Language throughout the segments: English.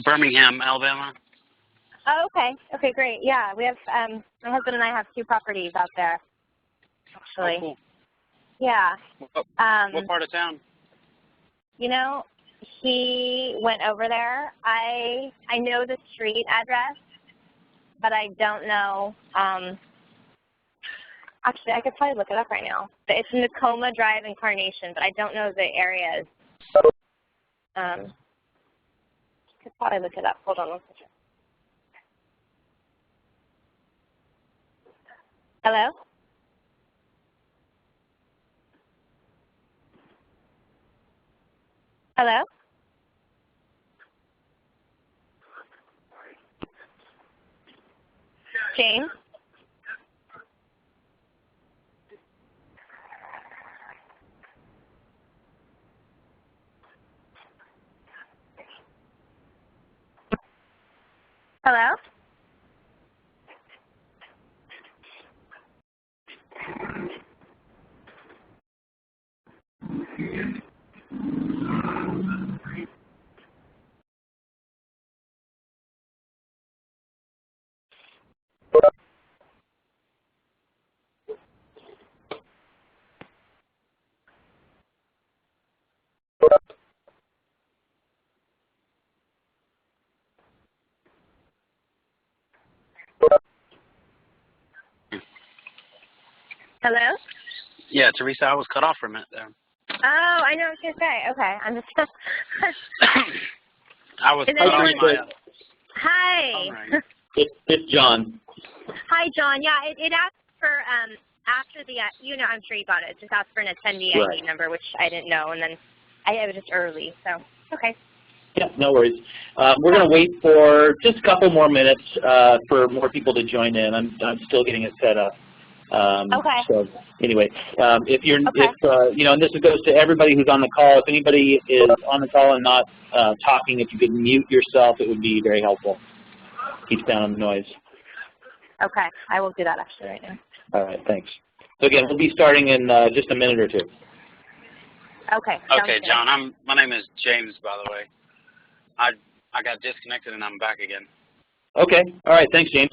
Birmingham, Alabama. Oh, okay. Okay, great. Yeah, we have, my husband and I have 2 properties out there, actually. Oh, cool. Yeah. What part of town? You know, he went over there. I know the street address, but I don't know. Actually, I could probably look it up right now. It's Nakoma Drive Incarnation, but I don't know the areas. Could probably look it up. Hold on one second. Hello? Hello? James? Hello? Hello? Yeah, Teresa, I was cut off for a minute there. Oh, I know what you're saying. Okay, I'm just. I was Is cut off anyone? my Hi. phone ring. It's John. Hi, John. Yeah, it asked for after the I'm sure you got it. It just asked for an attendee Right. ID number, which I didn't know, and then it was just early, so okay. Yeah, no worries. We're going to wait for just a couple more minutes for more people to join in. I'm still getting it set up. Okay. So anyway, if you're, Okay. and this goes to everybody who's on the call. If anybody is on the call and not talking, if you could mute yourself, it would be very helpful. Keeps down on the noise. Okay, I will do that actually right now. All right, thanks. So again, we'll be starting in just a minute or two. Okay. Okay, John. My name is James, by the way. I got disconnected and I'm back again. Okay. All right. Thanks, James.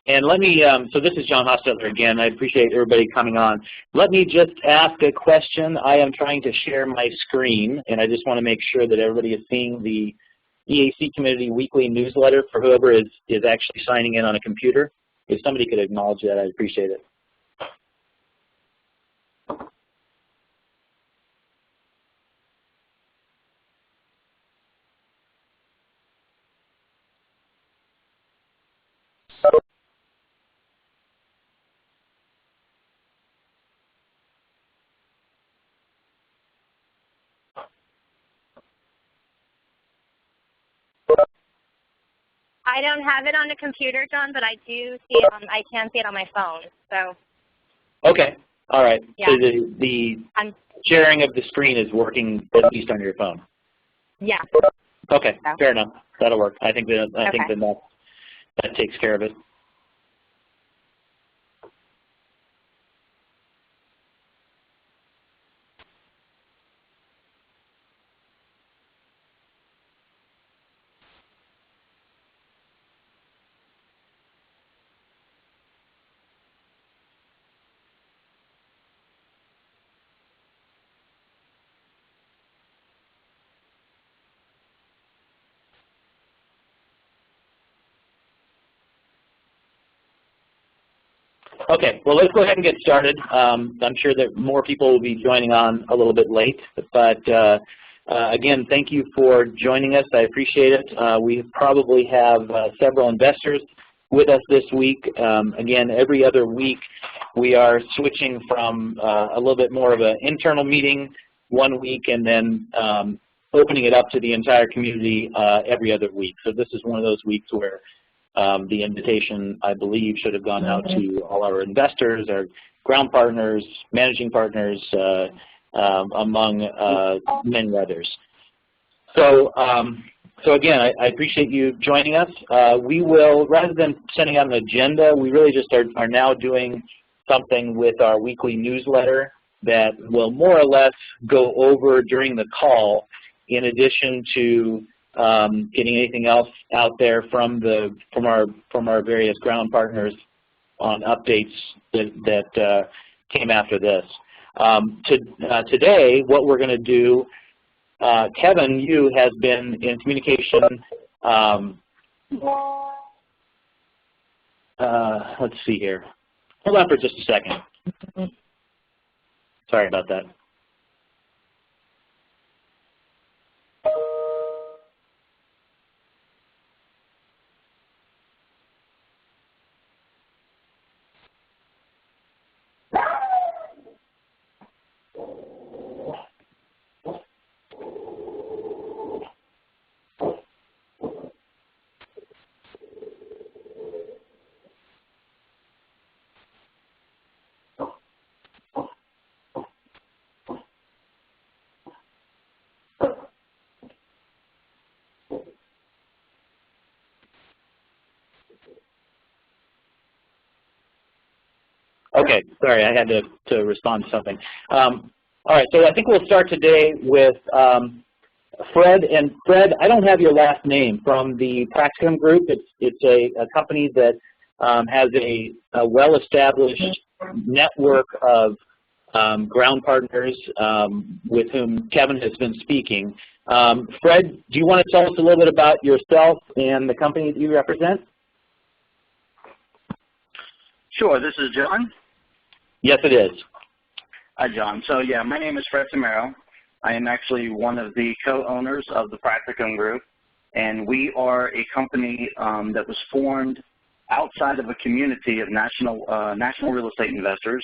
And let me, so this is John Hostetler again. I appreciate everybody coming on. Let me just ask a question. I am trying to share my screen, and I just want to make sure that everybody is seeing the EAC Community Weekly Newsletter for whoever is actually signing in on a computer. If somebody could acknowledge that, I'd appreciate it. I don't have it on the computer, John, but I do see it on. I can see it on my phone. So. Okay. All right. Yeah. So the sharing of the screen is working at least on your phone. Yeah. Okay. So. Fair enough. That'll work. I think that Okay. that takes care of it. Okay, well, let's go ahead and get started. I'm sure that more people will be joining on a little bit late, but again, thank you for joining us. I appreciate it. We probably have several investors with us this week. Again, every other week we are switching from a little bit more of an internal meeting one week and then opening it up to the entire community every other week. So this is one of those weeks where the invitation, I believe, should have gone out to all our investors, our ground partners, managing partners, among many others. So, so again, I appreciate you joining us. We will, rather than sending out an agenda, we really just are now doing something with our weekly newsletter that will more or less go over during the call, in addition to getting anything else out there from our various ground partners on updates that came after this. Today, what we're going to do, Kevin, you has been in communication. Let's see here. Hold on for just a second. Sorry about that. Okay, sorry, I had to respond to something. All right, so I think we'll start today with Fred. And Fred, I don't have your last name from the Practicum Group. It's a company that has a well-established network of ground partners with whom Kevin has been speaking. Fred, do you want to tell us a little bit about yourself and the company that you represent? Sure, this is John. Yes, it is. Hi, John. So, yeah, my name is Fred Samaro. I am actually one of the co-owners of the Practicum Group, and we are a company that was formed outside of a community of national real estate investors.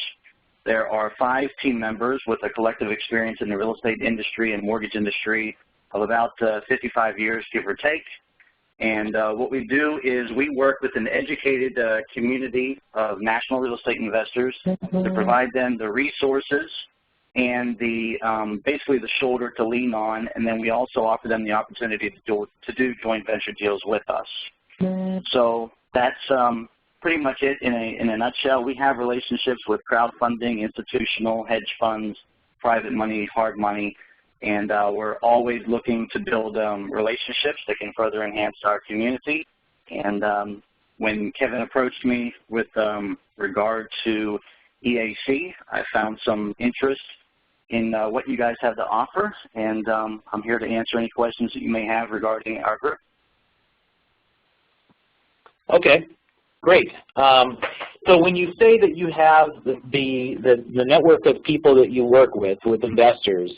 There are 5 team members with a collective experience in the real estate industry and mortgage industry of about 55 years, give or take. And what we do is we work with an educated community of national real estate investors to provide them the resources and the basically the shoulder to lean on, and then we also offer them the opportunity to do joint venture deals with us. So that's pretty much it in a nutshell. We have relationships with crowdfunding, institutional, hedge funds, private money, hard money, and we're always looking to build relationships that can further enhance our community. And when Kevin approached me with regard to EAC, I found some interest in what you guys have to offer, and I'm here to answer any questions that you may have regarding our group. Okay, great. So when you say that you have the network of people that you work with investors,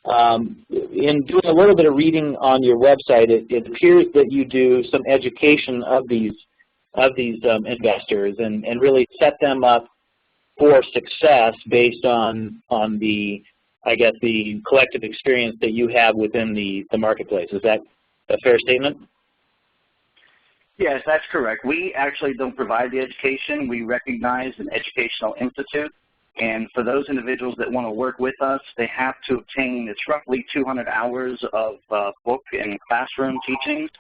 in doing a little bit of reading on your website, it appears that you do some education of these investors and really set them up for success based on the, I guess, the collective experience that you have within the marketplace. Is that a fair statement? Yes, that's correct. We actually don't provide the education. We recognize an educational institute. And for those individuals that want to work with us, they have to obtain, it's roughly 200 hours of book and classroom teachings.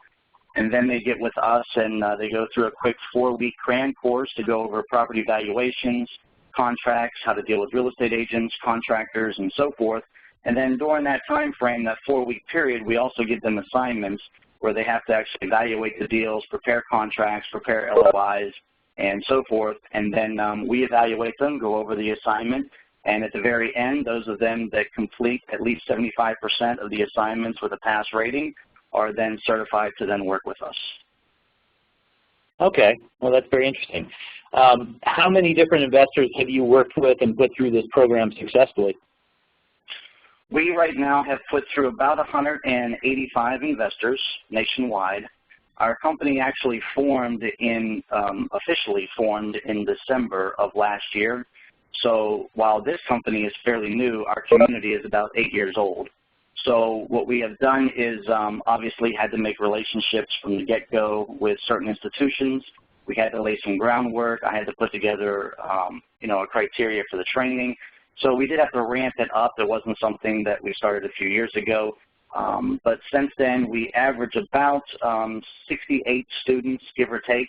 And then they get with us and they go through a quick 4-week CRAN course to go over property valuations, contracts, how to deal with real estate agents, contractors, and so forth. And then during that time frame, that 4-week period, we also give them assignments where they have to actually evaluate the deals, prepare contracts, prepare LOIs, and so forth. And then we evaluate them, go over the assignment, and at the very end, those of them that complete at least 75% of the assignments with a pass rating are then certified to then work with us. Okay, well that's very interesting. How many different investors have you worked with and put through this program successfully? We right now have put through about 185 investors nationwide. Our company actually formed in, officially formed in December of last year. So while this company is fairly new, our community is about 8 years old. So what we have done is obviously had to make relationships from the get-go with certain institutions. We had to lay some groundwork. I had to put together, you know, a criteria for the training. So we did have to ramp it up. It wasn't something that we started a few years ago. But since then, we average about 68 students, give or take,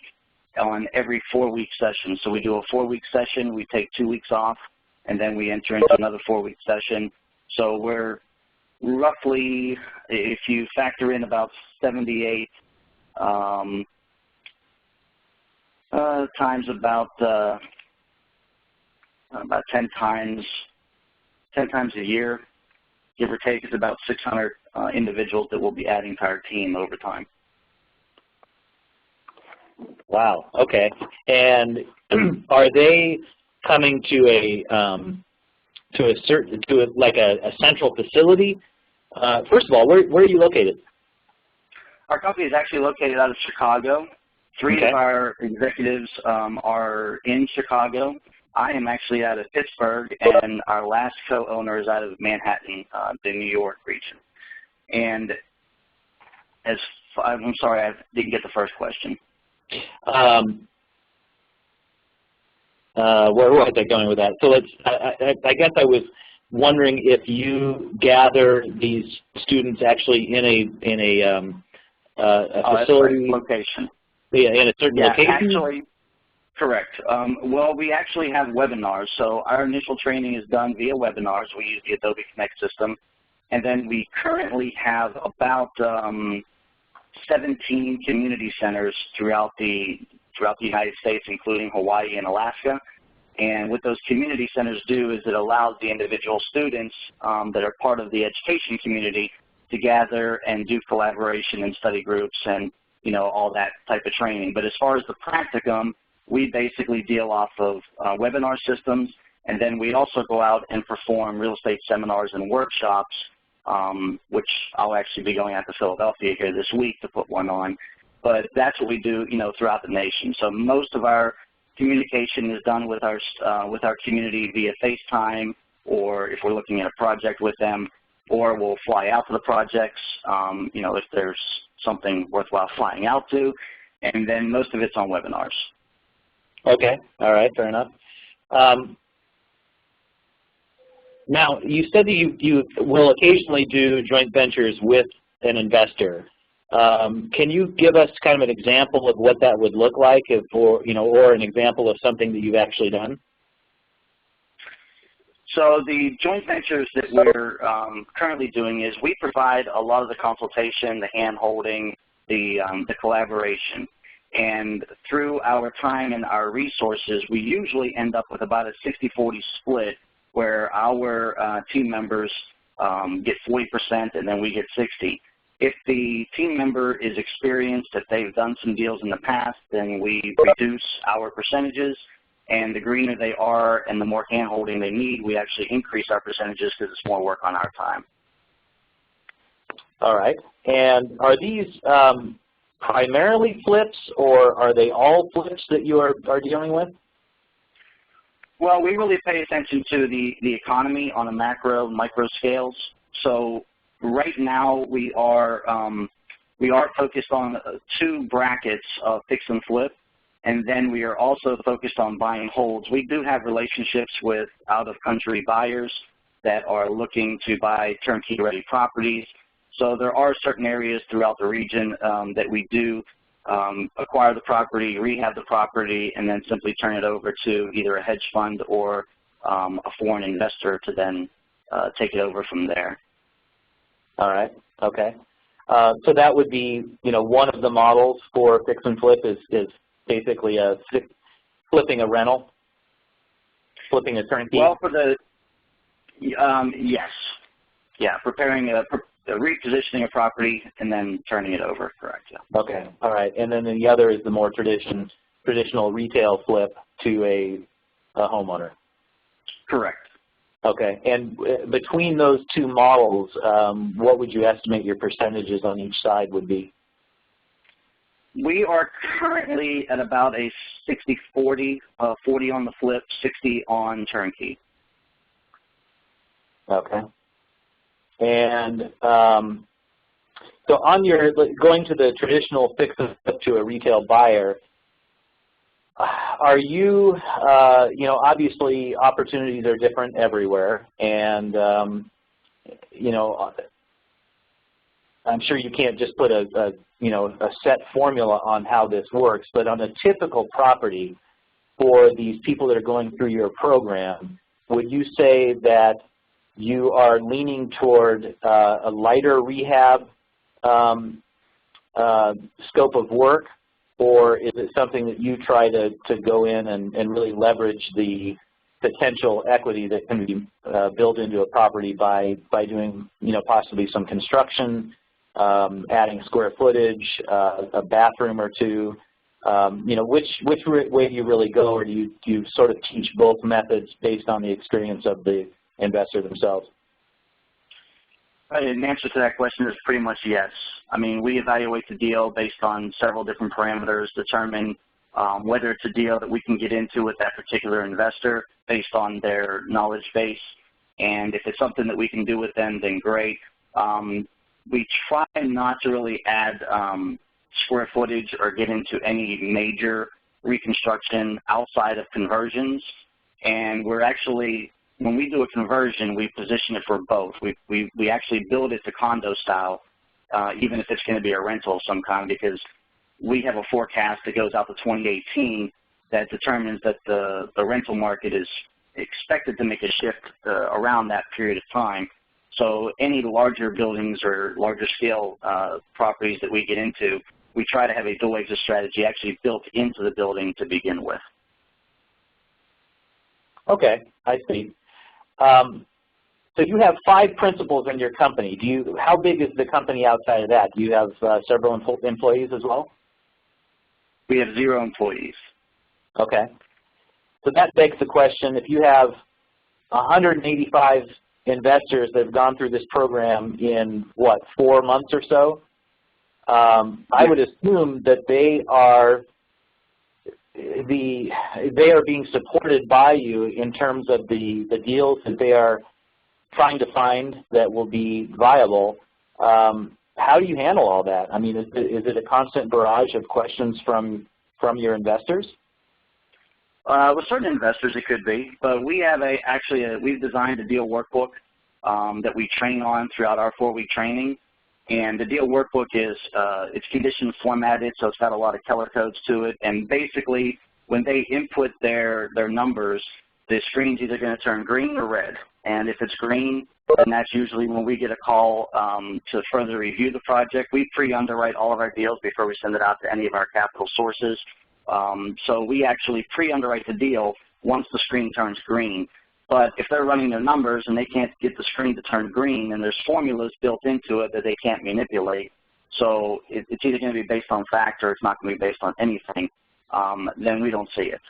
on every 4-week session. So we do a 4-week session, we take 2 weeks off, and then we enter into another 4-week session. So we're roughly, if you factor in about 78 times about 10 times a year, give or take, it's about 600 individuals that we'll be adding to our team over time. Wow. Okay. And are they coming to a central facility? First of all, where are you located? Our company is actually located out of Chicago. Three Okay. of our executives are in Chicago. I am actually out of Pittsburgh, and our last co-owner is out of Manhattan, the New York region. And I'm sorry, I didn't get the first question. Where was I going with that? So I guess I was wondering if you gather these students actually in a facility location. Yeah, in a certain location. Actually, correct. Well, we actually have webinars. So our initial training is done via webinars. We use the Adobe Connect system, and then we currently have about 17 community centers throughout the United States, including Hawaii and Alaska. And what those community centers do is it allows the individual students that are part of the education community to gather and do collaboration and study groups and, you know, all that type of training. But as far as the practicum, we basically deal off of webinar systems, and then we also go out and perform real estate seminars and workshops, which I'll actually be going out to Philadelphia here this week to put one on. But that's what we do, you know, throughout the nation. So most of our communication is done with our community via FaceTime, or if we're looking at a project with them, or we'll fly out to the projects, you know, if there's something worthwhile flying out to, and then most of it's on webinars. Okay, all right, fair enough. Now, you said that you will occasionally do joint ventures with an investor. Can you give us kind of an example of what that would look like, or an example of something that you've actually done? So the joint ventures that we're currently doing is we provide a lot of the consultation, the hand-holding, the collaboration. And through our time and our resources, we usually end up with about a 60-40 split where our team members get 40% and then we get 60%. If the team member is experienced, if they've done some deals in the past, then we reduce our percentages. And the greener they are and the more hand-holding they need, we actually increase our percentages because it's more work on our time. All right. And are these primarily flips, or are they all flips that you are dealing with? Well, we really pay attention to the economy on a macro, micro scales. So right now we are focused on 2 brackets of fix and flip. And then we are also focused on buying holds. We do have relationships with out-of-country buyers that are looking to buy turnkey-ready properties. So there are certain areas throughout the region that we do acquire the property, rehab the property, and then simply turn it over to either a hedge fund or a foreign investor to then take it over from there. All right. Okay. So that would be, one of the models for fix and flip is basically flipping a rental, flipping a turnkey. Well, for the yes, yeah, preparing repositioning a property and then turning it over, correct, yeah. Okay, all right. And then the other is the more traditional retail flip to a homeowner. Correct. Okay, and between those two models, what would you estimate your percentages on each side would be? We are currently at about a 60-40, 40 on the flip, 60 on turnkey. Okay. And so on your, going to the traditional fix and flip to a retail buyer, are you, you know, obviously opportunities are different everywhere, and, you know, I'm sure you can't just put a set formula on how this works, but on a typical property for these people that are going through your program, would you say that you are leaning toward a lighter rehab scope of work, or is it something that you try to go in and really leverage the potential equity that can be built into a property by doing, you know, possibly some construction, adding square footage, a bathroom or two? You know, which way do you really go, or do you sort of teach both methods based on the experience of the investor themselves? An answer to that question is pretty much yes. I mean, we evaluate the deal based on several different parameters, determine whether it's a deal that we can get into with that particular investor based on their knowledge base, and if it's something that we can do with them, then great. We try not to really add square footage or get into any major reconstruction outside of conversions, and we're actually, when we do a conversion, we position it for both. We actually build it to condo style, even if it's going to be a rental of some kind, because we have a forecast that goes out to 2018 that determines that the rental market is expected to make a shift around that period of time. So any larger buildings or larger scale properties that we get into, we try to have a dual exit strategy actually built into the building to begin with. Okay, I see. So you have 5 principals in your company. How big is the company outside of that? Do you have several employees as well? We have 0 employees. Okay. So that begs the question, if you have 185 investors that have gone through this program in, what, 4 months or so, I would assume that they are being supported by you in terms of the deals that they are trying to find that will be viable. How do you handle all that? I mean, is it a constant barrage of questions from your investors? With certain investors, it could be, but we have we've designed a deal workbook that we train on throughout our 4-week training. And the deal workbook is it's condition formatted, so it's got a lot of color codes to it. And basically, when they input their numbers, the screen's either going to turn green or red. And if it's green, then that's usually when we get a call to further review the project. We pre-underwrite all of our deals before we send it out to any of our capital sources. So we actually pre-underwrite the deal once the screen turns green. But if they're running their numbers and they can't get the screen to turn green, and there's formulas built into it that they can't manipulate, so it's either going to be based on fact or it's not going to be based on anything, then we don't see it.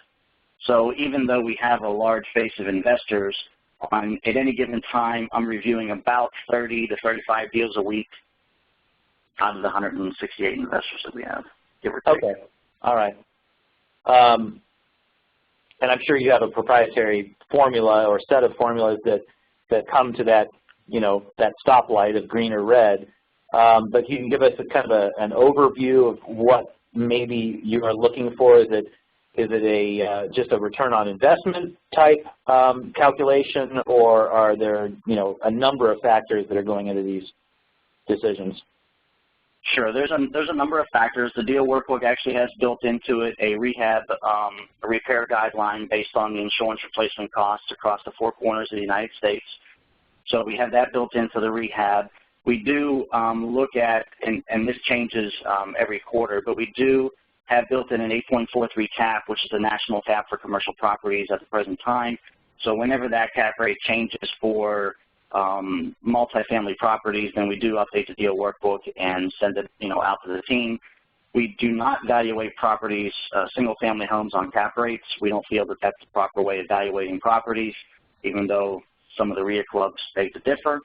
So even though we have a large base of investors, at any given time, I'm reviewing about 30 to 35 deals a week out of the 168 investors that we have, give or take. Okay, all right. And I'm sure you have a proprietary formula or set of formulas that come to that, you know, that stoplight of green or red. But you can give us a kind of an overview of what maybe you are looking for. Is it just a return on investment type calculation, or are there, you know, a number of factors that are going into these decisions? Sure. There's a number of factors. The deal workbook actually has built into it a rehab, a repair guideline based on the insurance replacement costs across the 4 corners of the United States. So we have that built into the rehab. We do look at, and this changes every quarter, but we do have built in an 8.43 cap, which is the national cap for commercial properties at the present time. So whenever that cap rate changes for multifamily properties, then we do update the deal workbook and send it, out to the team. We do not evaluate properties, single-family homes on cap rates. We don't feel that that's the proper way of evaluating properties, even though some of the REIA clubs beg to differ.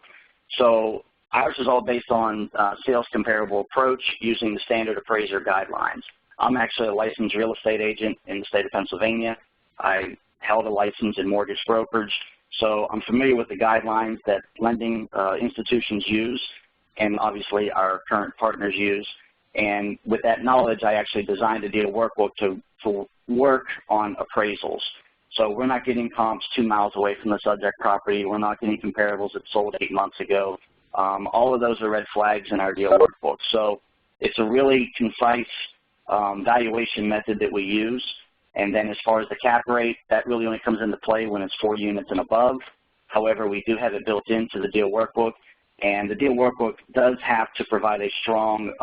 So ours is all based on sales comparable approach using the standard appraiser guidelines. I'm actually a licensed real estate agent in the state of Pennsylvania. I held a license in mortgage brokerage, so I'm familiar with the guidelines that lending institutions use and obviously our current partners use. And with that knowledge, I actually designed a deal workbook to work on appraisals. So we're not getting comps 2 miles away from the subject property. We're not getting comparables that sold 8 months ago. All of those are red flags in our deal workbook. So it's a really concise valuation method that we use. And then as far as the cap rate, that really only comes into play when it's 4 units and above. However, we do have it built into the deal workbook. And the deal workbook does have to provide a strong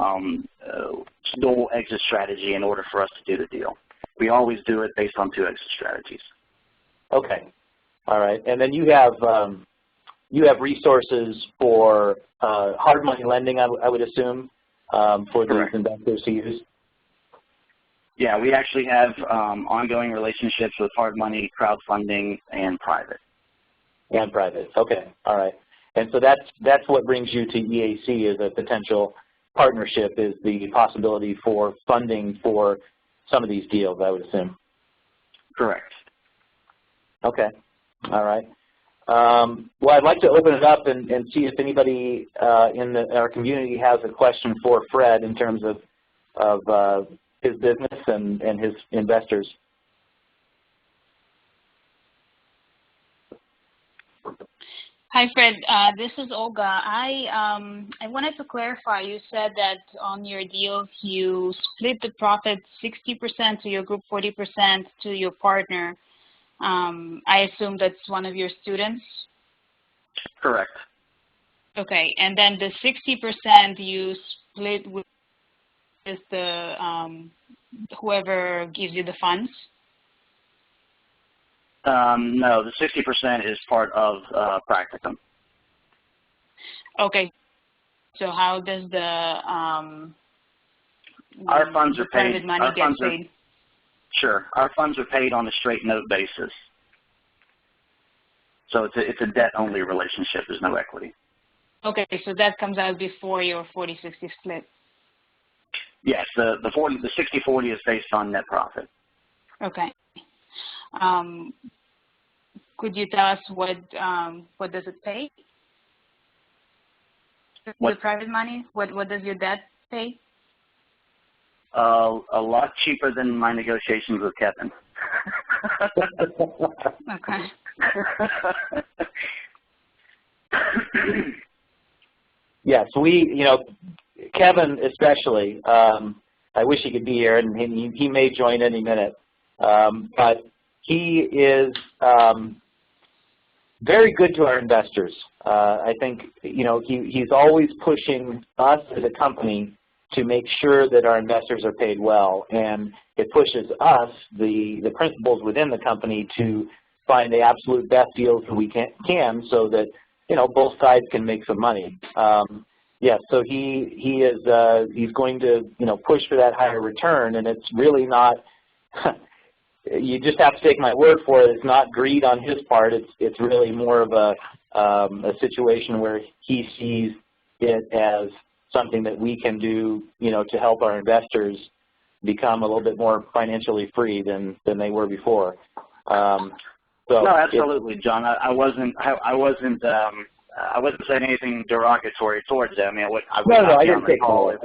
dual exit strategy in order for us to do the deal. We always do it based on 2 exit strategies. Okay. All right. And then you have resources for hard money lending, I would assume, for these investors to use? Yeah, we actually have ongoing relationships with hard money, crowdfunding, and private. And private. Okay. All right. And so that's what brings you to EAC as a potential partnership, is the possibility for funding for some of these deals, I would assume. Correct. Okay. All right. Well, I'd like to open it up and see if anybody in our community has a question for Fred in terms of his business and his investors. Hi, Fred. This is Olga. I wanted to clarify. You said that on your deals you split the profit 60% to your group, 40% to your partner. I assume that's one of your students? Correct. Okay. And then the 60% you split with the whoever gives you the funds? No, the 60% is part of practicum. Okay. So how does the our funds are paid? Private money get paid? Sure, our funds are paid on a straight note basis. So it's a debt-only relationship. There's no equity. Okay, so that comes out before your 40-60 split. Yes, the 60-40 is based on net profit. Okay. Could you tell us what does it pay? The private money? What does your debt pay? A lot cheaper than my negotiations with Kevin. Okay. Yes, Kevin especially. I wish he could be here, and he may join any minute. But he is very good to our investors. I think he's always pushing us as a company to make sure that our investors are paid well, and it pushes us, the principals within the company, to find the absolute best deals that we can, so that both sides can make some money. Yeah, so he's going to push for that higher return, and it's really not. You just have to take my word for it. It's not greed on his part. It's really more of a situation where he sees it as something that we can do, to help our investors become a little bit more financially free than they were before. No, absolutely, John. I wasn't saying anything derogatory towards them. I I didn't take that.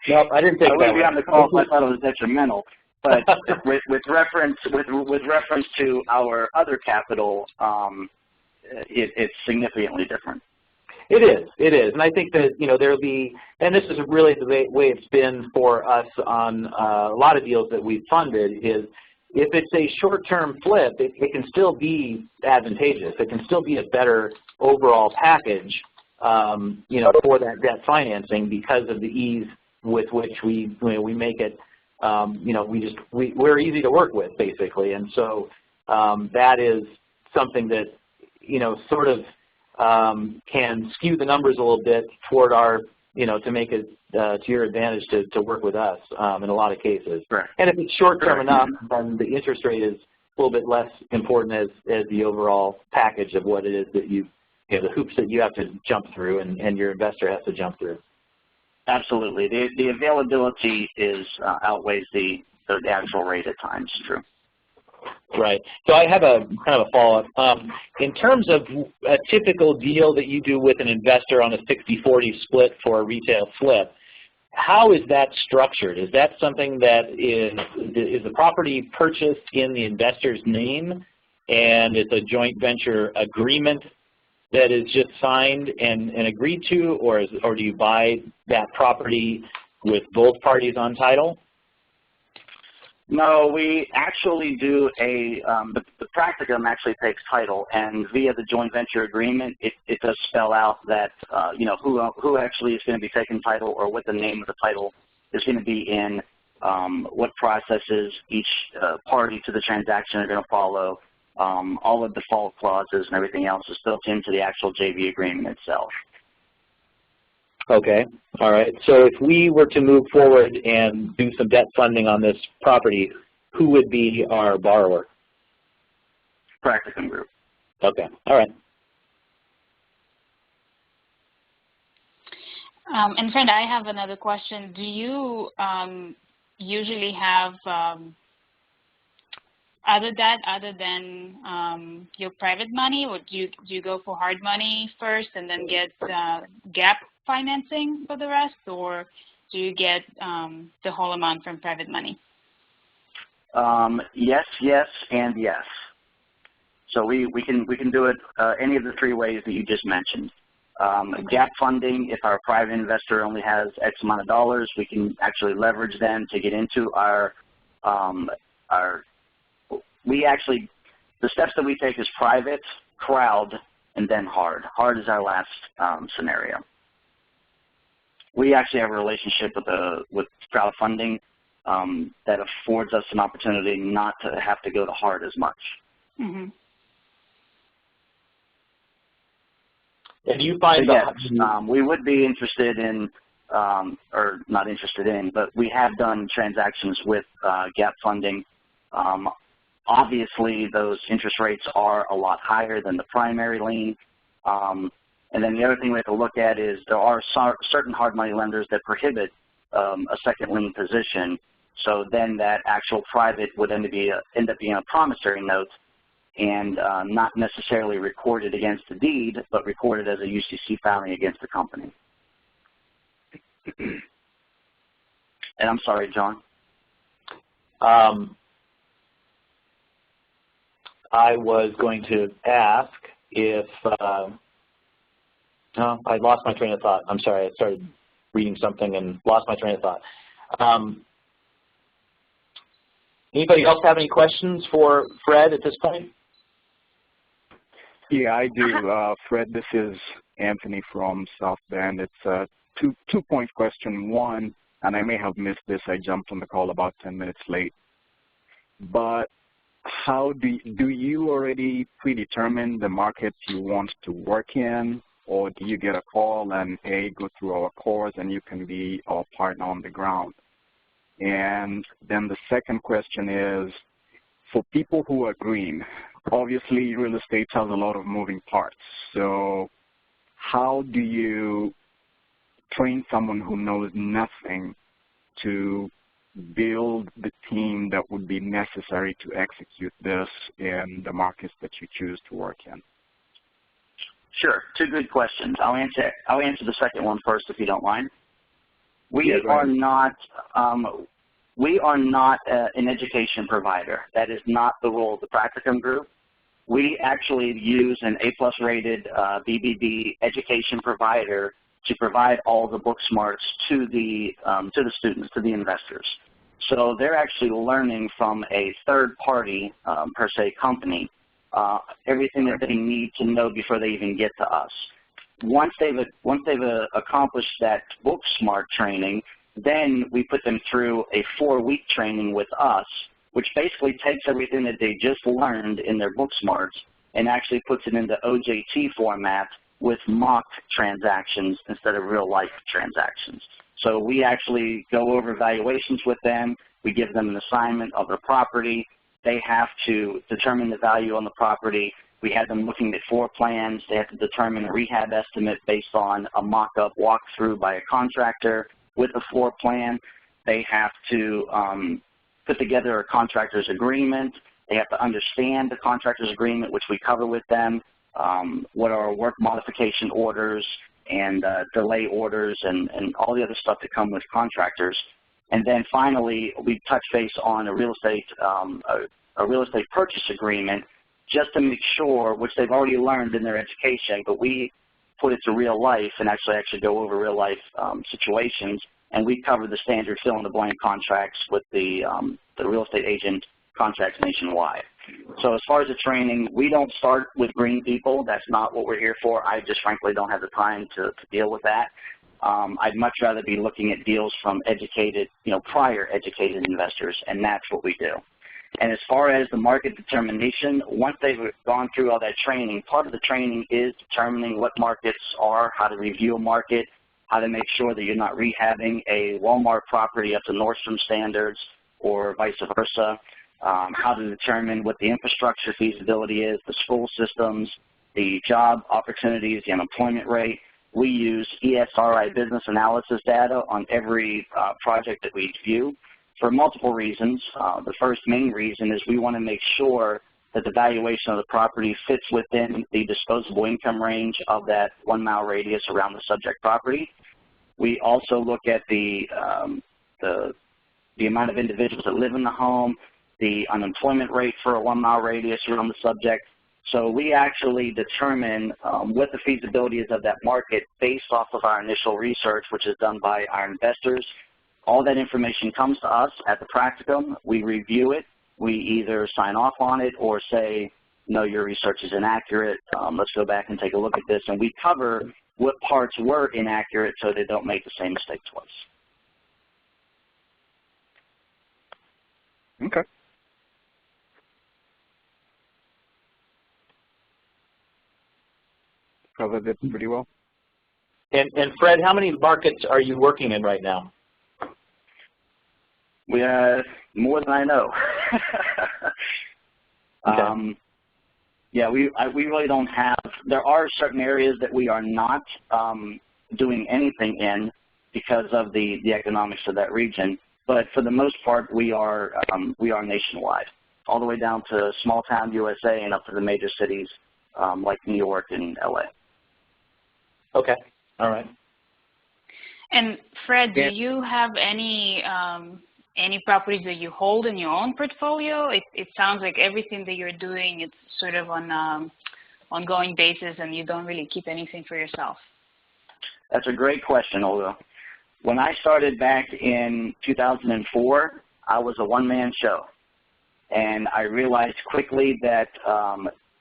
Nope, I didn't take that. I wouldn't be on the call if I thought it was detrimental. But with reference to our other capital, it's significantly different. It is, and I think that there'll be, and this is really the way it's been for us on a lot of deals that we've funded, is if it's a short-term flip, it can still be advantageous. It can still be a better overall package, for that debt financing, because of the ease with which we make it. We're easy to work with, basically, and so that is something that sort of can skew the numbers a little bit toward our, to make it to your advantage to work with us in a lot of cases. Right. And if it's short-term enough, then the interest rate is a little bit less important as the overall package of what it is that the hoops that you have to jump through and your investor has to jump through. Absolutely. The availability is outweighs the actual rate at times. True. Right. So I have a kind of a follow-up. In terms of a typical deal that you do with an investor on a 60-40 split for a retail flip, how is that structured? Is that something that is the property purchased in the investor's name and it's a joint venture agreement that is just signed and agreed to, or do you buy that property with both parties on title? No, we actually do the practicum actually takes title, and via the joint venture agreement, it does spell out that, who actually is going to be taking title or what the name of the title is going to be in, what processes each party to the transaction are going to follow. All of the default clauses and everything else is built into the actual JV agreement itself. Okay. All right. So if we were to move forward and do some debt funding on this property, who would be our borrower? Practicum Group. Okay. All right. And friend, I have another question. Do you usually have other debt other than your private money, or do you go for hard money first and then get gap financing for the rest, or do you get the whole amount from private money? Yes, yes, and yes. So we can do it any of the three ways that you just mentioned. Gap funding, if our private investor only has X amount of dollars, we can actually leverage them to get into the steps that we take is private, crowd, and then hard. Hard is our last scenario. We actually have a relationship with crowdfunding that affords us an opportunity not to have to go to hard as much. Mm-hmm. And you find so yes, we would be interested in, or not interested in, but we have done transactions with gap funding. Obviously, those interest rates are a lot higher than the primary lien. And then the other thing we have to look at is there are certain hard money lenders that prohibit a second lien position. So then that actual private would end up being a promissory note and not necessarily recorded against the deed, but recorded as a UCC filing against the company. And I'm sorry, John. I was going to ask if no, I lost my train of thought. I'm sorry. I started reading something and lost my train of thought. Anybody else have any questions for Fred at this point? Yeah, I do. Fred, this is Anthony from South Bend. It's a two-point question. One, and I may have missed this. I jumped on the call about 10 minutes late. But how do you already predetermine the markets you want to work in? Or do you get a call and, hey, go through our course and you can be our partner on the ground? And then the second question is, for people who are green, obviously real estate has a lot of moving parts. So how do you train someone who knows nothing to build the team that would be necessary to execute this in the markets that you choose to work in? Sure, two good questions. I'll answer the second one first, if you don't mind. We are not an education provider. That is not the role of the Practicum Group. We actually use an A+ rated BBB education provider to provide all the book smarts to the students, to the investors. So they're actually learning from a third party, per se, company, everything that they need to know before they even get to us. Once they've accomplished that book smart training, then we put them through a 4-week training with us, which basically takes everything that they just learned in their book smarts and actually puts it into OJT format with mock transactions instead of real life transactions. So we actually go over valuations with them. We give them an assignment of the property. They have to determine the value on the property. We have them looking at floor plans. They have to determine a rehab estimate based on a mock-up walkthrough by a contractor with a floor plan. They have to put together a contractor's agreement. They have to understand the contractor's agreement, which we cover with them, what are work modification orders and delay orders and all the other stuff that come with contractors. And then finally, we touch base on a real estate purchase agreement just to make sure, which they've already learned in their education, but we put it to real life and actually go over real life situations, and we cover the standard fill-in-the-blank contracts with the real estate agent contracts nationwide. So as far as the training, we don't start with green people. That's not what we're here for. I just frankly don't have the time to deal with that. I'd much rather be looking at deals from educated, prior educated investors, and that's what we do. And as far as the market determination, once they've gone through all that training, part of the training is determining what markets are, how to review a market, how to make sure that you're not rehabbing a Walmart property up to Nordstrom standards or vice versa, how to determine what the infrastructure feasibility is, the school systems, the job opportunities, the unemployment rate. We use ESRI business analysis data on every project that we view for multiple reasons. The first main reason is we want to make sure that the valuation of the property fits within the disposable income range of that 1 mile radius around the subject property. We also look at the amount of individuals that live in the home, the unemployment rate for a 1 mile radius around the subject. So we actually determine what the feasibility is of that market based off of our initial research, which is done by our investors. All that information comes to us at the practicum. We review it. We either sign off on it or say, no, your research is inaccurate. Let's go back and take a look at this. And we cover what parts were inaccurate so they don't make the same mistake twice. Okay. Covered it pretty well. And Fred, how many markets are you working in right now? We have more than I know. Okay. Yeah, we really don't have. There are certain areas that we are not doing anything in because of the economics of that region. But for the most part, we are nationwide, all the way down to small town USA and up to the major cities like New York and LA. Okay. All right. And Fred, do you have any properties that you hold in your own portfolio? It sounds like everything that you're doing, it's sort of on an ongoing basis and you don't really keep anything for yourself. That's a great question, Olga. When I started back in 2004, I was a one-man show. And I realized quickly that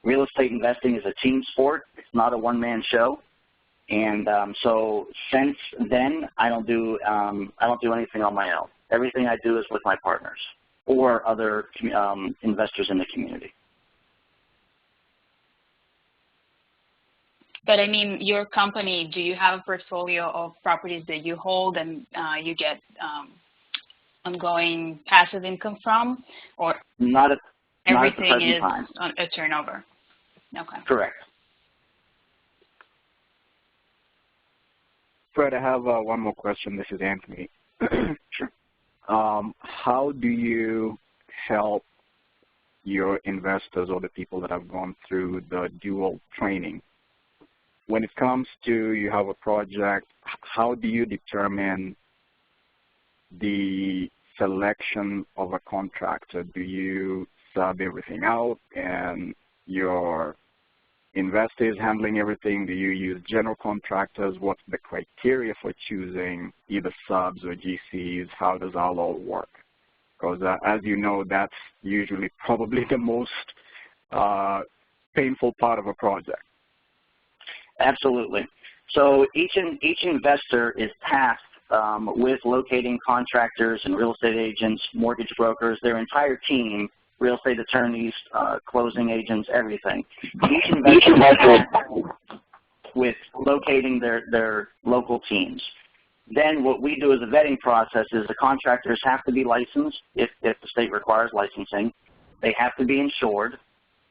real estate investing is a team sport. It's not a one-man show. And so since then, I don't do anything on my own. Everything I do is with my partners or other investors in the community. But I mean, your company, do you have a portfolio of properties that you hold and you get ongoing passive income from, or not at everything is time. On a turnover? Okay. Correct. Fred, I have one more question. This is Anthony. Sure. How do you help your investors or the people that have gone through the dual training? When it comes to you have a project, how do you determine the selection of a contractor? Do you sub everything out and your investor is handling everything? Do you use general contractors? What's the criteria for choosing either subs or GCs? How does that all work? Because as you know, that's usually probably the most painful part of a project. Absolutely. So each investor is tasked with locating contractors and real estate agents, mortgage brokers, their entire team, real estate attorneys, closing agents, everything. Each investor with locating their local teams. Then what we do as a vetting process is the contractors have to be licensed if the state requires licensing. They have to be insured,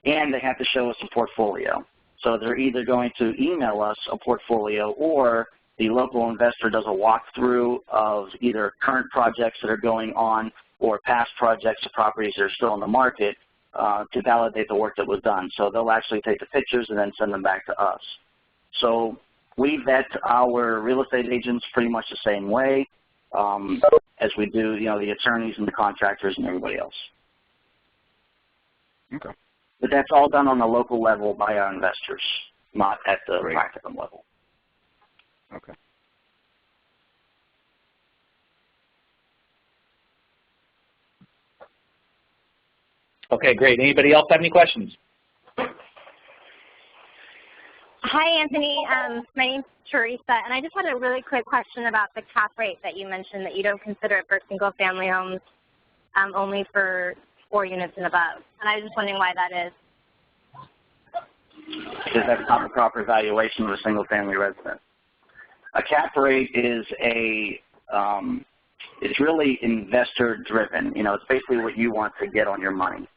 and they have to show us a portfolio. So they're either going to email us a portfolio, or the local investor does a walkthrough of either current projects that are going on or past projects or properties that are still in the market to validate the work that was done. So they'll actually take the pictures and then send them back to us. So we vet our real estate agents pretty much the same way as we do, the attorneys and the contractors and everybody else. Okay. But that's all done on the local level by our investors, not at the practicum level. Okay. Okay, great. Anybody else have any questions? Hi, Anthony. My name's Teresa, and I just had a really quick question about the cap rate that you mentioned, that you don't consider it for single-family homes, only for 4 units and above. And I was just wondering why that is. Because that's not the proper valuation of a single-family residence. A cap rate is it's really investor-driven. It's basically what you want to get on your money.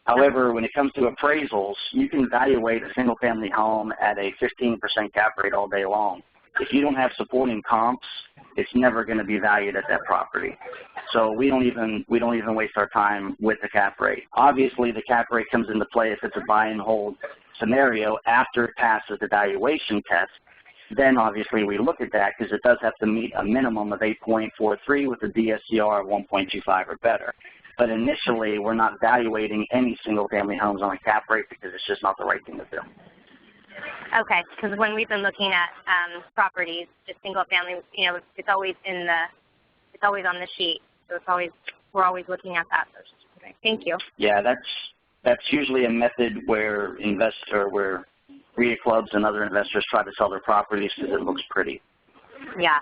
However, when it comes to appraisals, you can evaluate a single-family home at a 15% cap rate all day long. If you don't have supporting comps, it's never going to be valued at that property. So we don't even waste our time with the cap rate. Obviously, the cap rate comes into play if it's a buy and hold scenario after it passes the valuation test. Then obviously we look at that because it does have to meet a minimum of 8.43 with a DSCR of 1.25 or better. But initially, we're not valuating any single-family homes on a cap rate because it's just not the right thing to do. Okay, because when we've been looking at properties, just single-family, it's always on the sheet, so we're always looking at that. Okay, thank you. Yeah, that's usually a method where REIA clubs and other investors try to sell their properties because it looks pretty. Yeah.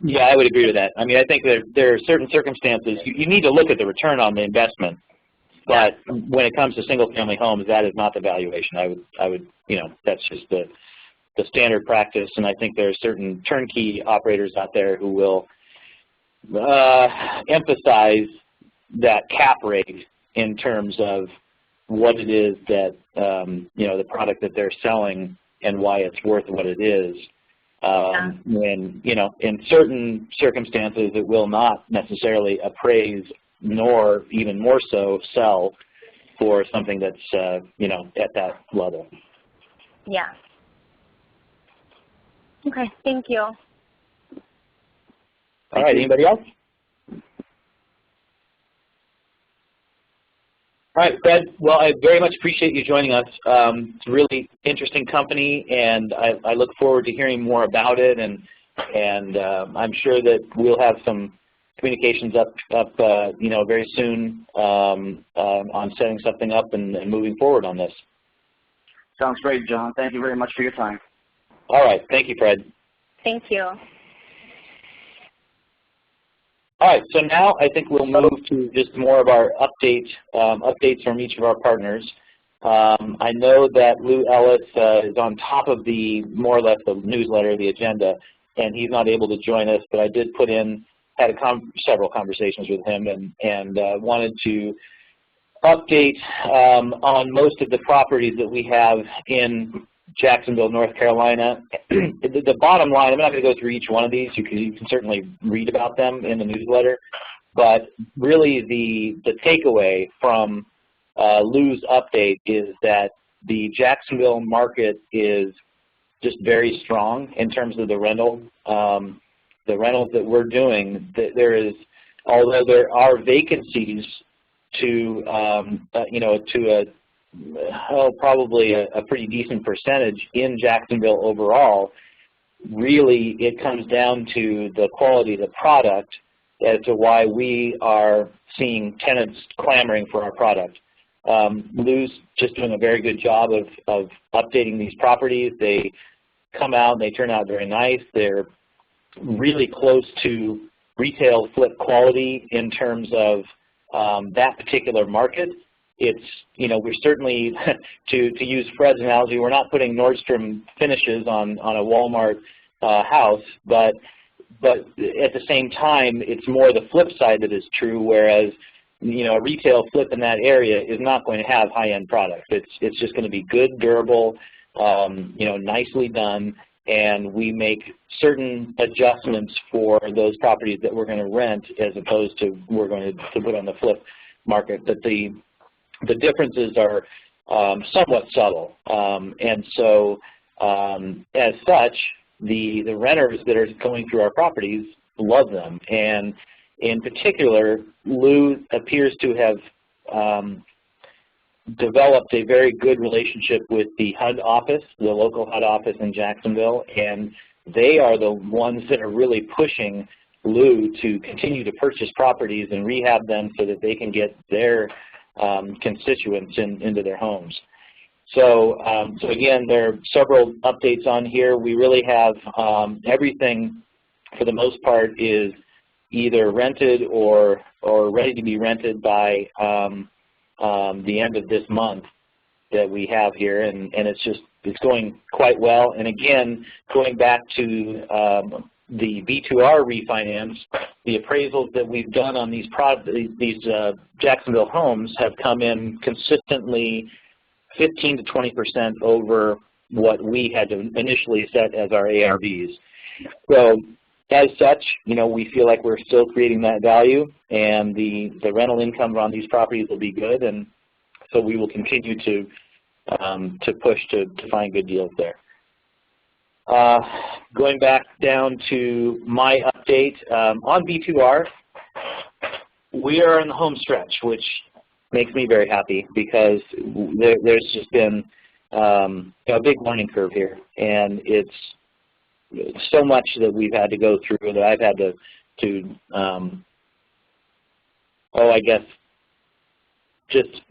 Yeah, I would agree with that. I mean, I think that there are certain circumstances you need to look at the return on the investment, but when it comes to single-family homes, that is not the valuation. I would, that's just the standard practice, and I think there are certain turnkey operators out there who will emphasize that cap rate in terms of what it is that the product that they're selling and why it's worth what it is. When, in certain circumstances, it will not necessarily appraise nor even more so sell for something that's, at that level. Yeah. Okay, thank you. All right, anybody else? All right, Fred, well, I very much appreciate you joining us. It's a really interesting company, and I look forward to hearing more about it, and I'm sure that we'll have some communications up very soon on setting something up and moving forward on this. Sounds great, John. Thank you very much for your time. All right, thank you, Fred. Thank you. All right, so now I think we'll move to just more of our updates from each of our partners. I know that Lou Ellis is on top of more or less the newsletter, the agenda, and he's not able to join us, but I did had several conversations with him and wanted to update on most of the properties that we have in Jacksonville, North Carolina. The bottom line, I'm not going to go through each one of these. You can certainly read about them in the newsletter. But really the takeaway from Lou's update is that the Jacksonville market is just very strong in terms of the rentals that we're doing. Although there are vacancies to probably a pretty decent percentage in Jacksonville overall, really it comes down to the quality of the product as to why we are seeing tenants clamoring for our product. Lou's just doing a very good job of updating these properties. They come out and they turn out very nice. They're really close to retail flip quality in terms of that particular market. it's, you know, we're certainly, to use Fred's analogy, we're not putting Nordstrom finishes on a Walmart house, but at the same time, it's more the flip side that is true, whereas, you know, a retail flip in that area is not going to have high-end products. It's just going to be good, durable, you know, nicely done, and we make certain adjustments for those properties that we're going to rent as opposed to we're going to put on the flip market. But the differences are somewhat subtle, and so as such, the renters that are going through our properties love them. And in particular, Lou appears to have developed a very good relationship with the HUD office, the local HUD office in Jacksonville, and they are the ones that are really pushing Lou to continue to purchase properties and rehab them so that they can get their constituents into their homes. So, so again, there are several updates on here. We really have everything, for the most part, is either rented or ready to be rented by the end of this month that we have here, and it's going quite well. And again, going back to the B2R refinance, the appraisals that we've done on these Jacksonville homes have come in consistently 15 to 20% over what we had to initially set as our ARVs. So as such, you know, we feel like we're still creating that value, and the rental income on these properties will be good, and so we will continue to push to find good deals there. Going back down to my update on B2R, we are in the home stretch, which makes me very happy because there's just been a big learning curve here, and it's so much that we've had to go through that I've had to I guess, just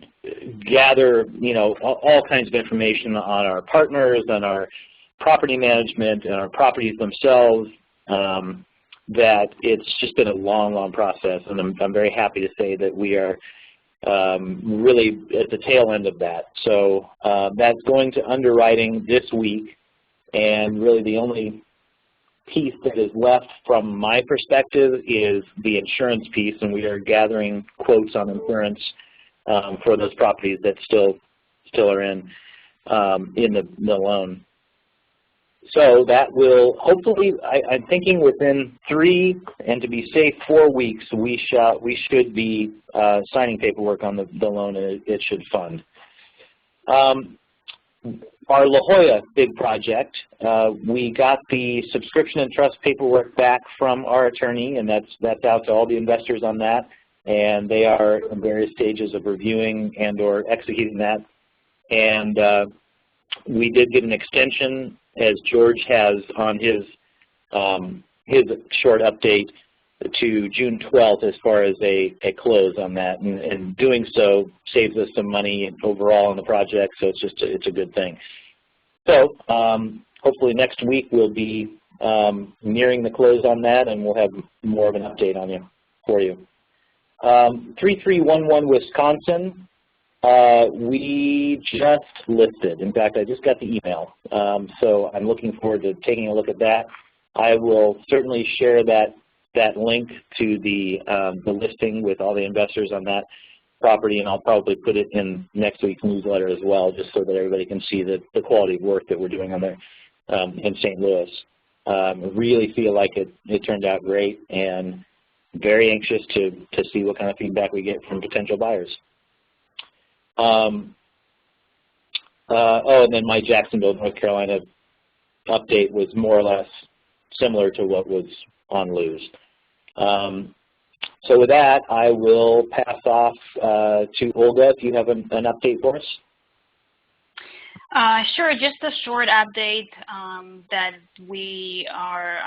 gather, you know, all kinds of information on our partners, on our property management, and our properties themselves, that it's just been a long, long process, and I'm very happy to say that we are really at the tail end of that. So that's going to underwriting this week, and really the only piece that is left from my perspective is the insurance piece, and we are gathering quotes on insurance for those properties that still are in the loan. So that will hopefully, I'm thinking within 3 and to be safe 4 weeks, we should be signing paperwork on the loan, and it should fund. Our La Jolla big project, we got the subscription and trust paperwork back from our attorney, and that's out to all the investors on that, and they are in various stages of reviewing and or executing that. And we did get an extension, as George has on his short update, to June 12th as far as a close on that, and doing so saves us some money overall on the project, so it's a good thing. So hopefully next week we'll be nearing the close on that, and we'll have more of an update for you. 3311 Wisconsin, we just listed. In fact, I just got the email, so I'm looking forward to taking a look at that. I will certainly share that link to the listing with all the investors on that property, and I'll probably put it in next week's newsletter as well, just so that everybody can see the quality of work that we're doing on there in St. Louis. Really feel like it turned out great, and very anxious to see what kind of feedback we get from potential buyers. And then my Jacksonville, North Carolina update was more or less similar to what was on Lou's. So with that, I will pass off to Olga if you have an update for us. Sure, just a short update that we are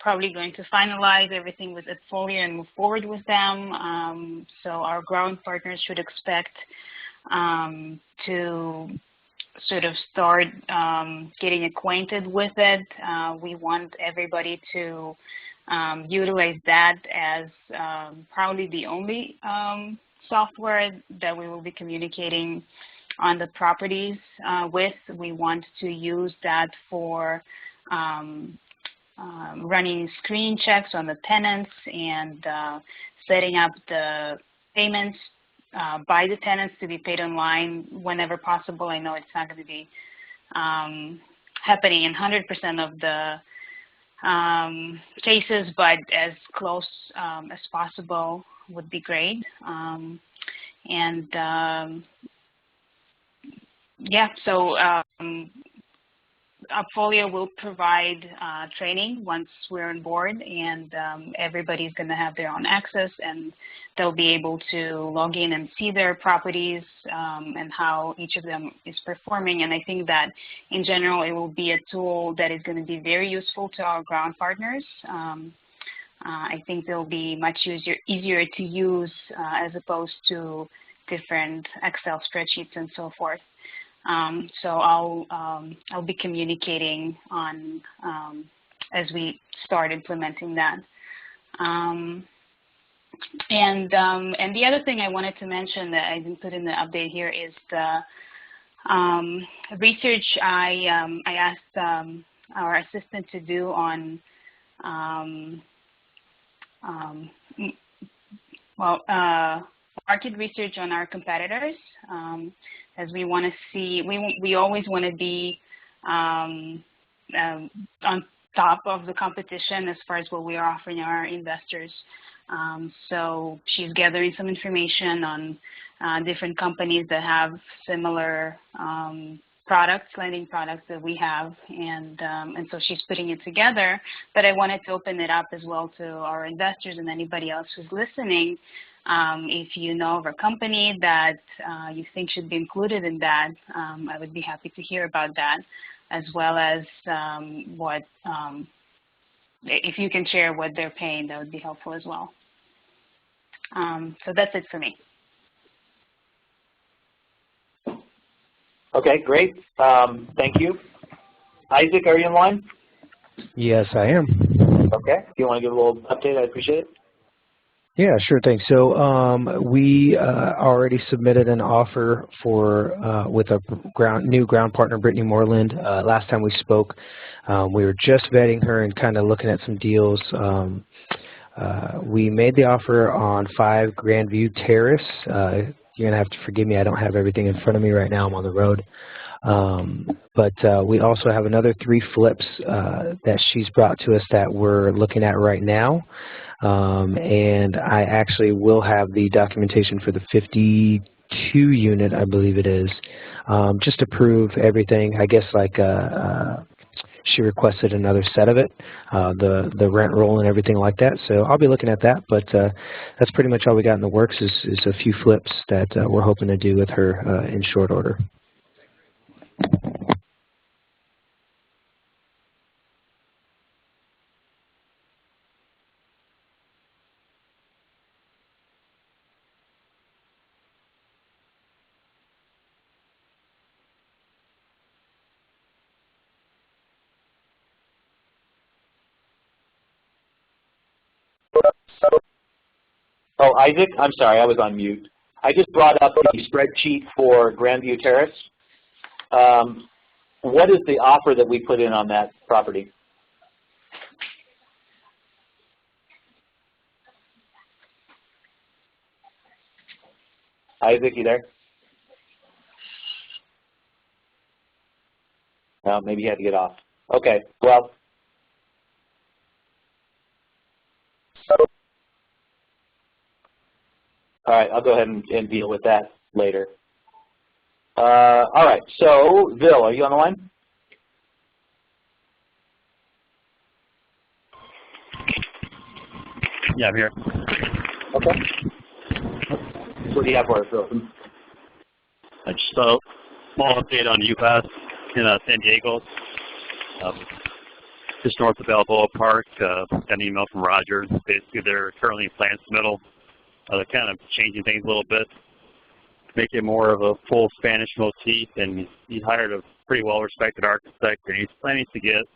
probably going to finalize everything with Itfolio and move forward with them. So our ground partners should expect to sort of start getting acquainted with it. We want everybody to utilize that as probably the only software that we will be communicating on the properties with. We want to use that for running screen checks on the tenants and setting up the payments by the tenants to be paid online whenever possible. I know it's not going to be happening in 100% of the cases, but as close as possible would be great. Yeah, so Appfolio will provide training once we're on board, and everybody's going to have their own access, and they'll be able to log in and see their properties and how each of them is performing. And I think that in general it will be a tool that is going to be very useful to our ground partners. I think they'll be much easier to use as opposed to different Excel spreadsheets and so forth. So I'll be communicating on as we start implementing that. And the other thing I wanted to mention that I didn't put in the update here is the research I asked our assistant to do on market research on our competitors. As we want to see, we always want to be on top of the competition as far as what we are offering our investors. So she's gathering some information on different companies that have similar products, lending products that we have, and so she's putting it together. But I wanted to open it up as well to our investors and anybody else who's listening. If you know of a company that you think should be included in that, I would be happy to hear about that, as well as if you can share what they're paying, that would be helpful as well. So that's it for me. Okay, great. Thank you. Isaac, are you in line? Yes, I am. Okay. If you want to give a little update, I'd appreciate it. Yeah, sure thing. So we already submitted an offer for with a new ground partner, Brittany Moreland. Last time we spoke, we were just vetting her and kind of looking at some deals. We made the offer on 5 Grandview Terrace. You're going to have to forgive me. I don't have everything in front of me right now. I'm on the road. But we also have another 3 flips that she's brought to us that we're looking at right now. And I actually will have the documentation for the 52 unit, I believe it is, just to prove everything. I guess like she requested another set of it, the rent roll and everything like that. So I'll be looking at that, but that's pretty much all we got in the works is a few flips that we're hoping to do with her in short order. Oh, Isaac, I'm sorry, I was on mute. I just brought up the spreadsheet for Grandview Terrace. What is the offer that we put in on that property? Isaac, you there? Well, maybe you had to get off. Okay, well. All right, I'll go ahead and deal with that later. All right, so Bill, are you on the line? Yeah, I'm here. Okay. What do you have for us, Bill? Just a small update on UPass in San Diego, just north of Balboa Park. Got an email from Roger. Basically, they're currently in plan submittal. They're kind of changing things a little bit, make it more of a full Spanish motif, and he hired a pretty well-respected architect, and he's planning to get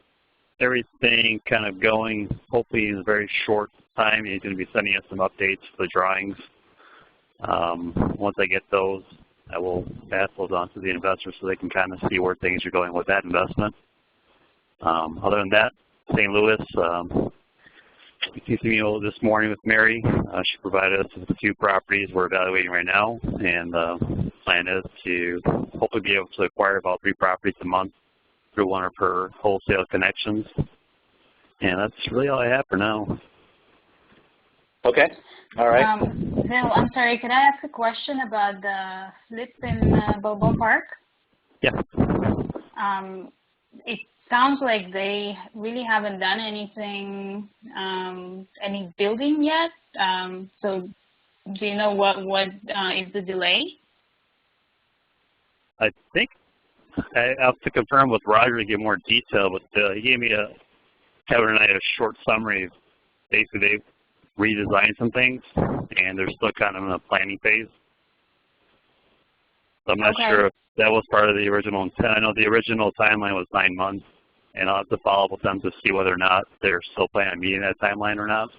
everything kind of going, hopefully in a very short time. He's going to be sending us some updates for the drawings. Once I get those, I will pass those on to the investors so they can kind of see where things are going with that investment. Other than that, St. Louis, we continued this morning with Mary. She provided us with a few properties we're evaluating right now, and the plan is to hopefully be able to acquire about 3 properties a month through one of her wholesale connections. And that's really all I have for now. Okay. All right. Bill, I'm sorry, could I ask a question about the flip in Balboa Park? Yeah. It sounds like they really haven't done anything, any building yet. So do you know what is the delay? I think I have to confirm with Roger to get more detail, but he gave me Kevin and I a short summary. Basically, they've redesigned some things, and they're still kind of in the planning phase. So I'm not sure if that was part of the original intent. I know the original timeline was 9 months, and I'll have to follow up with them to see whether or not they're still planning on meeting that timeline or not.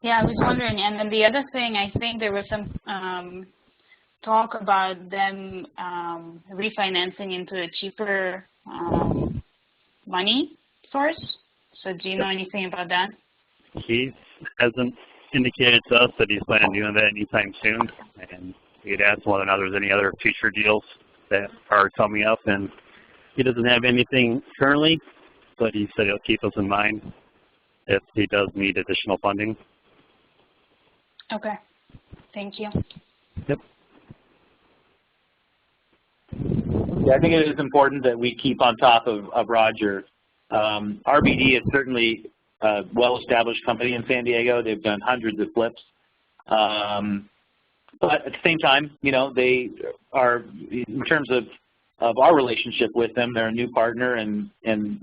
Yeah, I was wondering. And then the other thing, I think there was some talk about them refinancing into a cheaper money source. So do you know anything about that? He hasn't indicated to us that he's planning on doing that anytime soon. And he had asked whether or not there's any other future deals that are coming up. And he doesn't have anything currently, but he said he'll keep us in mind if he does need additional funding. Okay. Thank you. Yep. Yeah, I think it is important that we keep on top of Roger. RBD is certainly a well-established company in San Diego. They've done hundreds of flips. But at the same time, you know, they are, in terms of our relationship with them, they're a new partner, and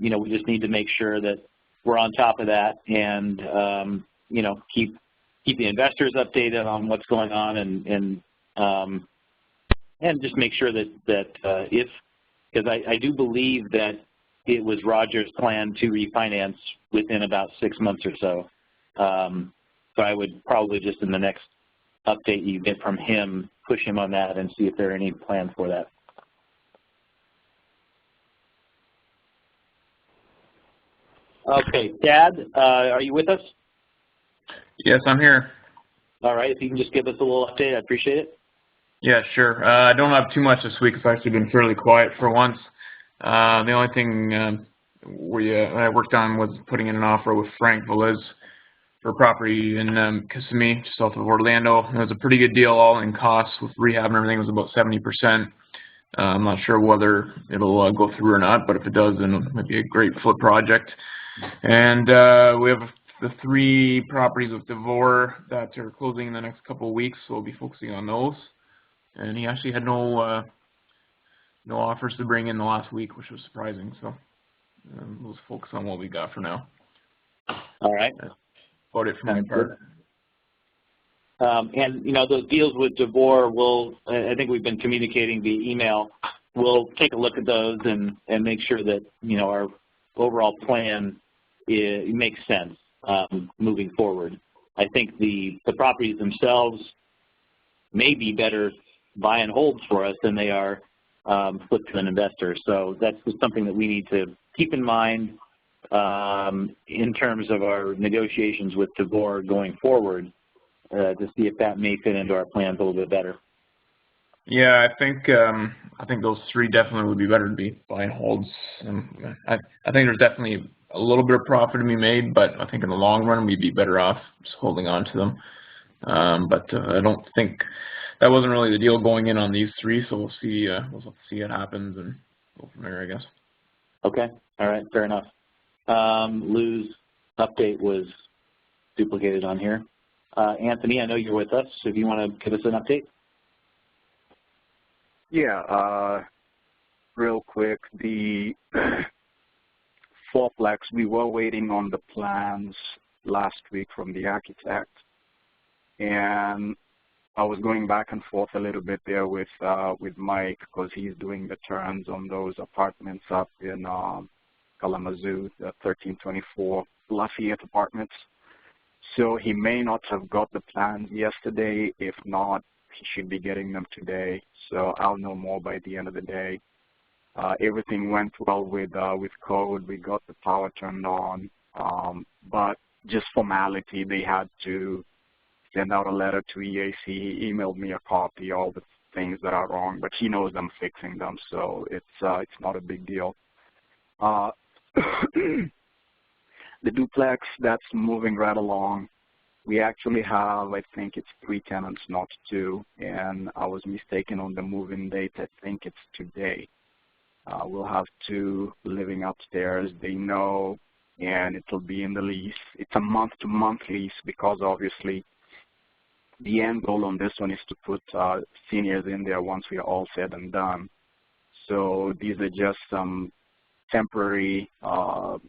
you know, we just need to make sure that we're on top of that and, you know, keep the investors updated on what's going on and just make sure that because I do believe that it was Roger's plan to refinance within about 6 months or so. So I would probably just in the next update you get from him, push him on that and see if there are any plans for that. Okay, Tad, are you with us? Yes, I'm here. All right, if you can just give us a little update, I'd appreciate it. Yeah, sure. I don't have too much this week. It's actually been fairly quiet for once. The only thing I worked on was putting in an offer with Frank Velez for property in Kissimmee, just south of Orlando. It was a pretty good deal, all in costs with rehab and everything. It was about 70%. I'm not sure whether it'll go through or not, but if it does, then it might be a great flip project. And we have the 3 properties with DeVore that are closing in the next couple of weeks, so we'll be focusing on those. And he actually had no offers to bring in the last week, which was surprising. So we'll focus on what we got for now. All right. That's about it for my part. And you know, those deals with DeVore, I think we've been communicating via email. We'll take a look at those and make sure that, you know, our overall plan makes sense moving forward. I think the properties themselves may be better buy and holds for us than they are flip to an investor. So that's just something that we need to keep in mind in terms of our negotiations with DeVore going forward to see if that may fit into our plans a little bit better. Yeah, I think those 3 definitely would be better to be buy and holds. I think there's definitely a little bit of profit to be made, but I think in the long run we'd be better off just holding on to them. But I don't think that wasn't really the deal going in on these 3, so we'll see. We'll see what happens and go from there, I guess. Okay. All right. Fair enough. Lou's update was duplicated on here. Anthony, I know you're with us, so if you want to give us an update. Yeah. Real quick, the 4plex, we were waiting on the plans last week from the architect, and I was going back and forth a little bit there with Mike because he's doing the turns on those apartments up in Kalamazoo, the 1324 Lafayette apartments. So he may not have got the plans yesterday. If not, he should be getting them today. So I'll know more by the end of the day. Everything went well with code. We got the power turned on, but just formality, they had to send out a letter to EAC. He emailed me a copy, all the things that are wrong, but he knows I'm fixing them, so it's not a big deal. The duplex, that's moving right along. We actually have, I think it's 3 tenants, not 2, and I was mistaken on the move-in date. I think it's today. We'll have 2 living upstairs. They know, and it'll be in the lease. It's a month-to-month lease because obviously the end goal on this one is to put seniors in there once we are all said and done. So these are just some temporary, well,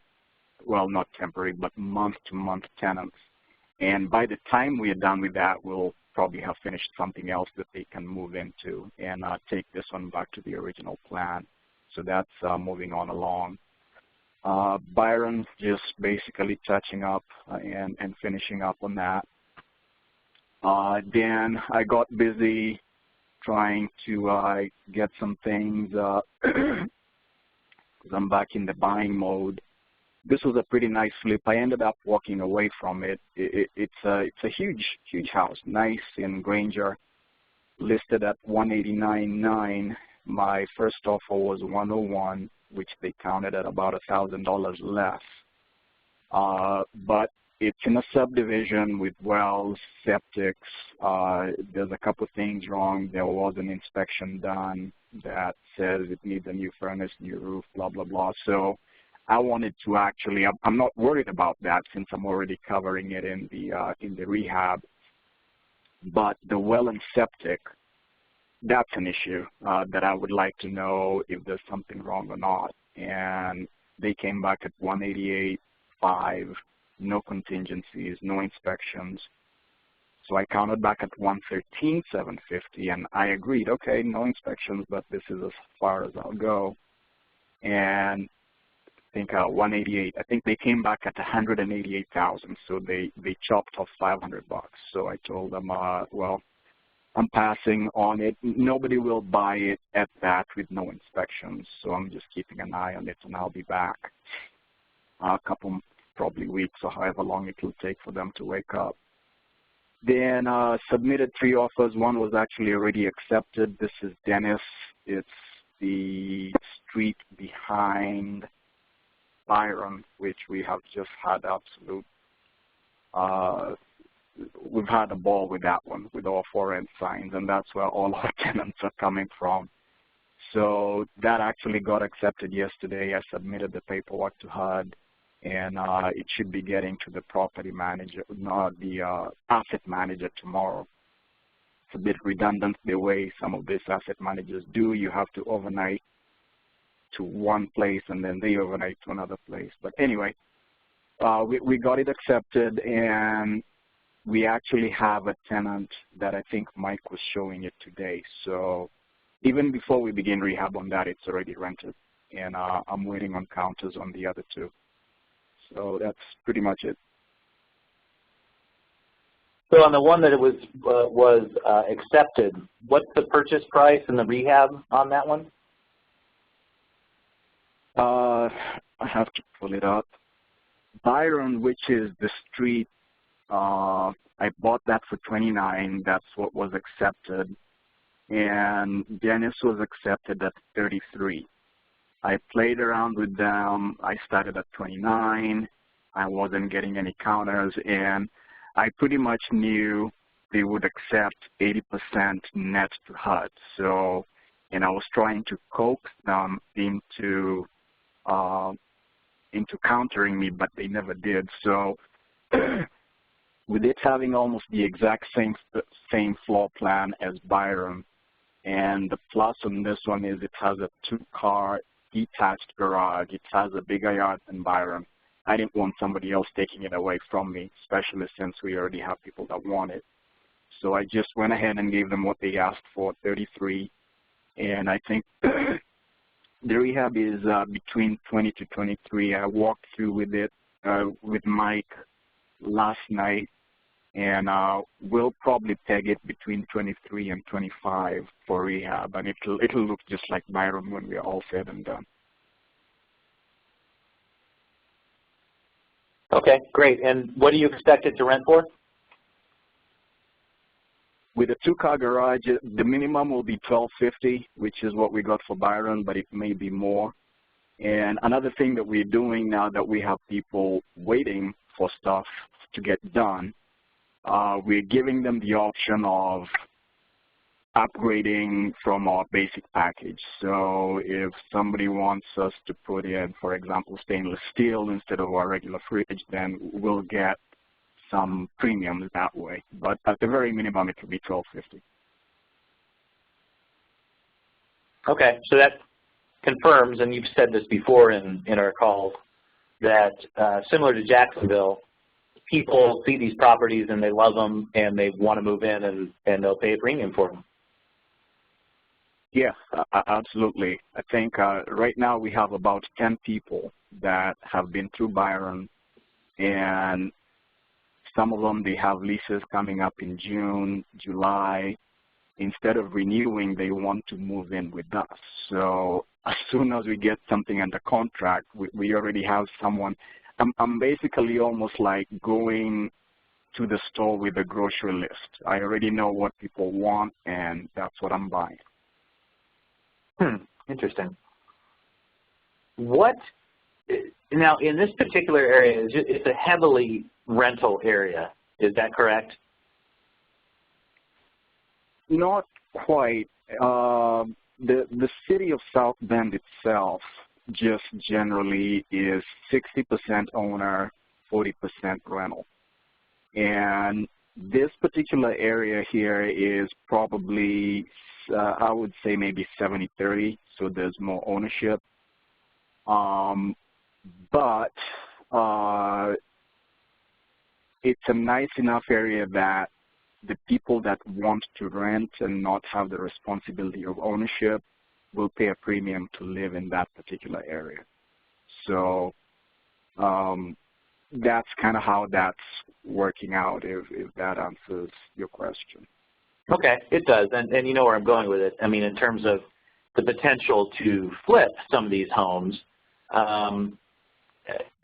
not temporary, but month-to-month tenants. And by the time we are done with that, we'll probably have finished something else that they can move into and take this one back to the original plan. So that's moving on along. Byron's just basically touching up and finishing up on that. Then I got busy trying to get some things because I'm back in the buying mode. This was a pretty nice flip. I ended up walking away from it. It's a huge house, nice in Granger, listed at $189,900. My first offer was $101,000, which they counted at about $1,000 less. But it's in a subdivision with wells, septics. There's a couple things wrong. There was an inspection done that says it needs a new furnace, new roof, blah, blah, blah. So I wanted to actually, I'm not worried about that since I'm already covering it in the rehab. But the well and septic, that's an issue that I would like to know if there's something wrong or not. And they came back at $188,500, no contingencies, no inspections. So I counted back at $113,750, and I agreed, okay, no inspections, but this is as far as I'll go. And I think 188. I think they came back at 188,000. So they chopped off $500. So I told them, well, I'm passing on it. Nobody will buy it at that with no inspections. So I'm just keeping an eye on it, and I'll be back a couple, probably weeks or however long it will take for them to wake up. Then submitted 3 offers. One was actually already accepted. This is Dennis. It's the street behind Byron, which we have just had absolute, we've had a ball with that one, with all 4 end signs, and that's where all our tenants are coming from. So that actually got accepted yesterday. I submitted the paperwork to HUD, and it should be getting to the property manager, not the asset manager tomorrow. It's a bit redundant the way some of these asset managers do. You have to overnight to one place and then they overnight to another place. But anyway, we got it accepted, and we actually have a tenant that I think Mike was showing it today. So even before we begin rehab on that, it's already rented. And I'm waiting on counters on the other 2. So that's pretty much it. So on the one that it was accepted, what's the purchase price and the rehab on that one? I have to pull it up. Byron, which is the street, I bought that for $29,000. That's what was accepted. And Dennis was accepted at $33,000. I played around with them. I started at $29,000. I wasn't getting any counters, and I pretty much knew they would accept 80% net to HUD. So, and I was trying to coax them into countering me, but they never did. So with it having almost the exact same floor plan as Byron, and the plus on this one is it has a 2-car detached garage. It has a bigger yard than Byron. I didn't want somebody else taking it away from me, especially since we already have people that want it. So I just went ahead and gave them what they asked for, $33,000. And I think the rehab is between $20,000 to $23,000. I walked through with it with Mike last night, and we'll probably peg it between 23 and 25 for rehab, and it'll look just like Byron when we're all said and done. Okay, great. And what do you expect it to rent for? With a 2-car garage, the minimum will be $1,250, which is what we got for Byron, but it may be more. And another thing that we're doing now that we have people waiting for stuff to get done, we're giving them the option of upgrading from our basic package. So if somebody wants us to put in, for example, stainless steel instead of our regular fridge, then we'll get some premiums that way. But at the very minimum, it will be $1,250. Okay, so that confirms, and you've said this before in our calls, that similar to Jacksonville, people see these properties and they love them and they want to move in and they'll pay a premium for them. Yeah, absolutely. I think right now we have about 10 people that have been through Byron, and some of them, they have leases coming up in June, July. Instead of renewing, they want to move in with us. So as soon as we get something under contract, we already have someone. I'm basically almost like going to the store with a grocery list. I already know what people want, and that's what I'm buying. Interesting. What, now in this particular area, it's a heavily rental area, is that correct? Not quite. The city of South Bend itself just generally is 60% owner, 40% rental. And this particular area here is probably, I would say maybe 70-30, so there's more ownership. But it's a nice enough area that the people that want to rent and not have the responsibility of ownership will pay a premium to live in that particular area. So that's kind of how that's working out, if that answers your question. Okay, it does, and you know where I'm going with it. I mean, in terms of the potential to flip some of these homes,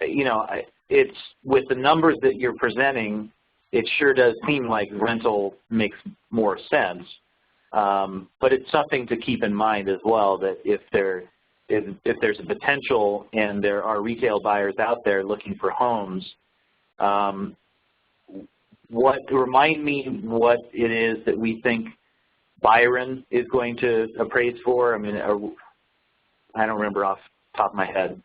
you know, it's with the numbers that you're presenting, it sure does seem like rental makes more sense. But it's something to keep in mind as well, that if there's a potential and there are retail buyers out there looking for homes, remind me what it is that we think Byron is going to appraise for. I mean, I don't remember off the top of my head.